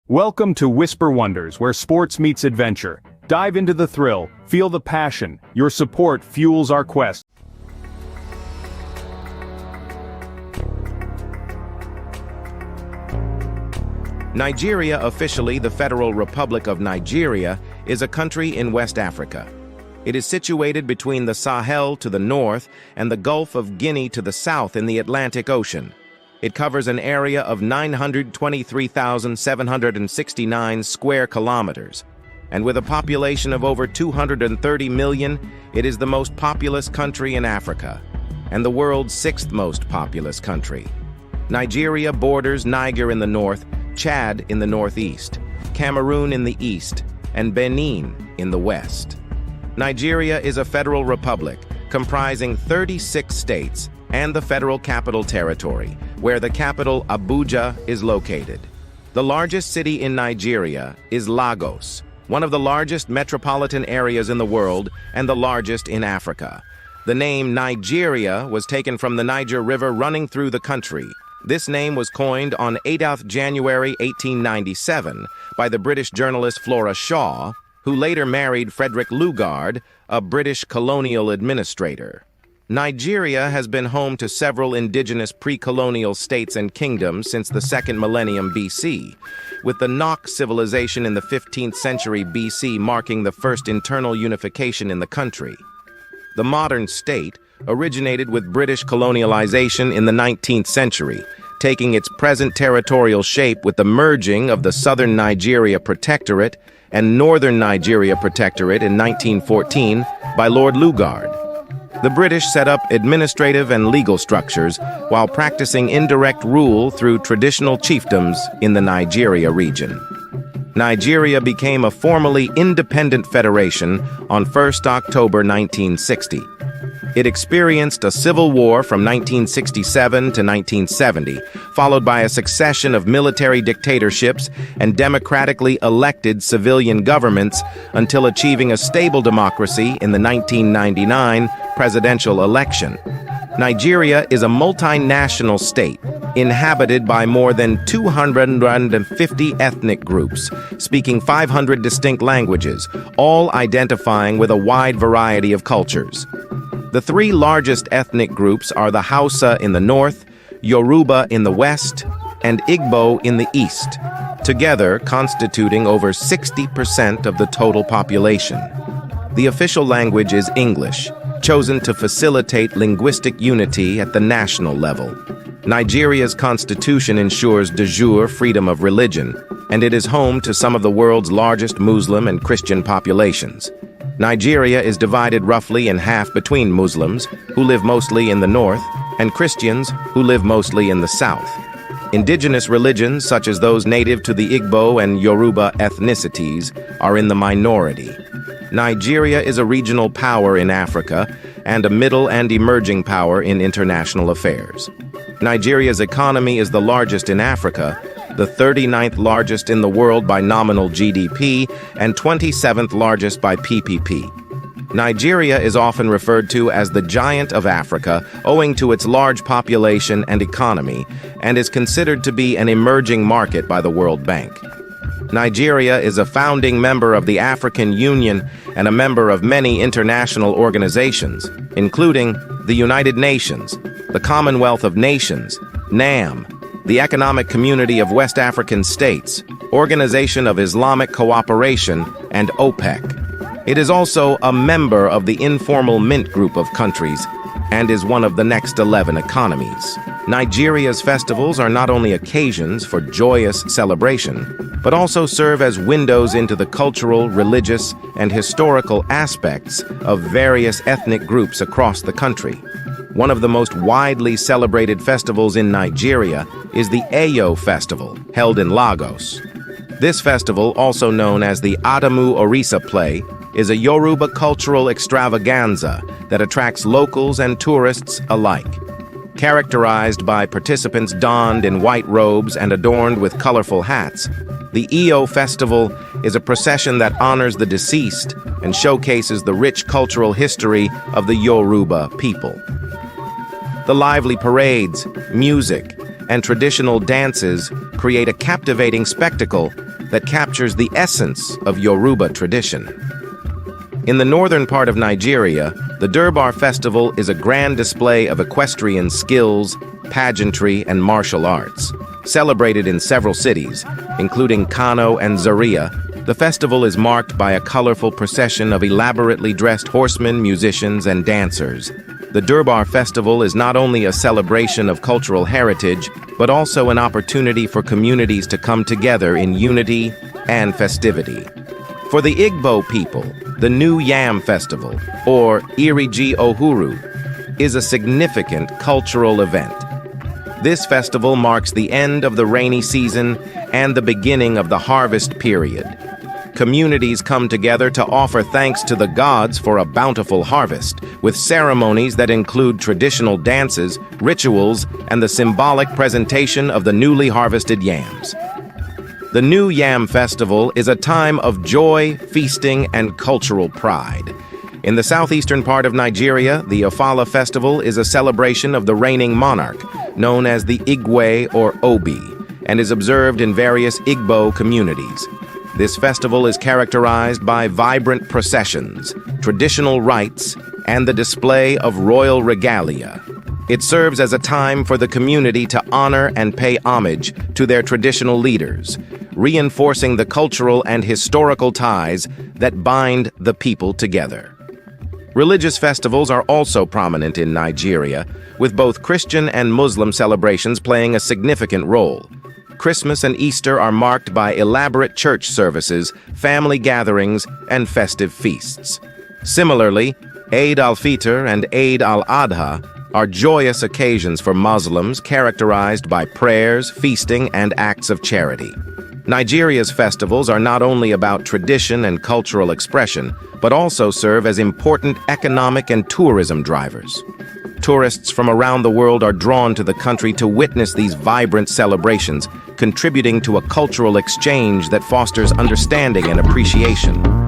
Welcome to Whisper Wonders, where sports meets adventure. Dive into the thrill, feel the passion. Your support fuels our quest. Nigeria, officially the Federal Republic of Nigeria, is a country in West Africa. It is situated between the Sahel to the north and the Gulf of Guinea to the south in the Atlantic Ocean. It covers an area of 923,769 square kilometers, and with a population of over 230 million, it is the most populous country in Africa, and the world's sixth most populous country. Nigeria borders Niger in the north, Chad in the northeast, Cameroon in the east, and Benin in the west. Nigeria is a federal republic comprising 36 states and the Federal Capital Territory, where the capital Abuja is located. The largest city in Nigeria is Lagos, one of the largest metropolitan areas in the world and the largest in Africa. The name Nigeria was taken from the Niger River running through the country. This name was coined on 8th January 1897 by the British journalist Flora Shaw, who later married Frederick Lugard, a British colonial administrator. Nigeria has been home to several indigenous pre-colonial states and kingdoms since the second millennium BC, with the Nok civilization in the 15th century BC marking the first internal unification in the country. The modern state originated with British colonialization in the 19th century, taking its present territorial shape with the merging of the Southern Nigeria Protectorate and Northern Nigeria Protectorate in 1914 by Lord Lugard. The British set up administrative and legal structures while practicing indirect rule through traditional chiefdoms in the Nigeria region. Nigeria became a formally independent federation on 1st October 1960. It experienced a civil war from 1967 to 1970, followed by a succession of military dictatorships and democratically elected civilian governments until achieving a stable democracy in the 1999 presidential election. Nigeria is a multinational state, inhabited by more than 250 ethnic groups, speaking 500 distinct languages, all identifying with a wide variety of cultures. The three largest ethnic groups are the Hausa in the north, Yoruba in the west, and Igbo in the east, together constituting over 60% of the total population. The official language is English, chosen to facilitate linguistic unity at the national level. Nigeria's constitution ensures de jure freedom of religion, and it is home to some of the world's largest Muslim and Christian populations. Nigeria is divided roughly in half between Muslims, who live mostly in the north, and Christians, who live mostly in the south. Indigenous religions, such as those native to the Igbo and Yoruba ethnicities, are in the minority. Nigeria is a regional power in Africa and a middle and emerging power in international affairs. Nigeria's economy is the largest in Africa, the 39th largest in the world by nominal GDP, and 27th largest by PPP. Nigeria is often referred to as the giant of Africa owing to its large population and economy, and is considered to be an emerging market by the World Bank. Nigeria is a founding member of the African Union and a member of many international organizations, including the United Nations, the Commonwealth of Nations, NAM, the Economic Community of West African States, Organization of Islamic Cooperation, and OPEC. It is also a member of the Informal Mint Group of countries and is one of the next 11 economies. Nigeria's festivals are not only occasions for joyous celebration, but also serve as windows into the cultural, religious, and historical aspects of various ethnic groups across the country. One of the most widely celebrated festivals in Nigeria is the Eyo Festival, held in Lagos. This festival, also known as the Adamu Orisa Play, is a Yoruba cultural extravaganza that attracts locals and tourists alike. Characterized by participants donned in white robes and adorned with colorful hats, the Eyo Festival is a procession that honors the deceased and showcases the rich cultural history of the Yoruba people. The lively parades, music, and traditional dances create a captivating spectacle that captures the essence of Yoruba tradition. In the northern part of Nigeria, the Durbar Festival is a grand display of equestrian skills, pageantry, and martial arts. Celebrated in several cities, including Kano and Zaria, the festival is marked by a colorful procession of elaborately dressed horsemen, musicians, and dancers. The Durbar Festival is not only a celebration of cultural heritage, but also an opportunity for communities to come together in unity and festivity. For the Igbo people, the New Yam Festival, or Iriji Ohuru, is a significant cultural event. This festival marks the end of the rainy season and the beginning of the harvest period. Communities come together to offer thanks to the gods for a bountiful harvest, with ceremonies that include traditional dances, rituals, and the symbolic presentation of the newly harvested yams. The New Yam Festival is a time of joy, feasting, and cultural pride. In the southeastern part of Nigeria, the Ofala Festival is a celebration of the reigning monarch, known as the Igwe or Obi, and is observed in various Igbo communities. This festival is characterized by vibrant processions, traditional rites, and the display of royal regalia. It serves as a time for the community to honor and pay homage to their traditional leaders, reinforcing the cultural and historical ties that bind the people together. Religious festivals are also prominent in Nigeria, with both Christian and Muslim celebrations playing a significant role. Christmas and Easter are marked by elaborate church services, family gatherings, and festive feasts. Similarly, Eid al-Fitr and Eid al-Adha are joyous occasions for Muslims characterized by prayers, feasting, and acts of charity. Nigeria's festivals are not only about tradition and cultural expression, but also serve as important economic and tourism drivers. Tourists from around the world are drawn to the country to witness these vibrant celebrations, contributing to a cultural exchange that fosters understanding and appreciation.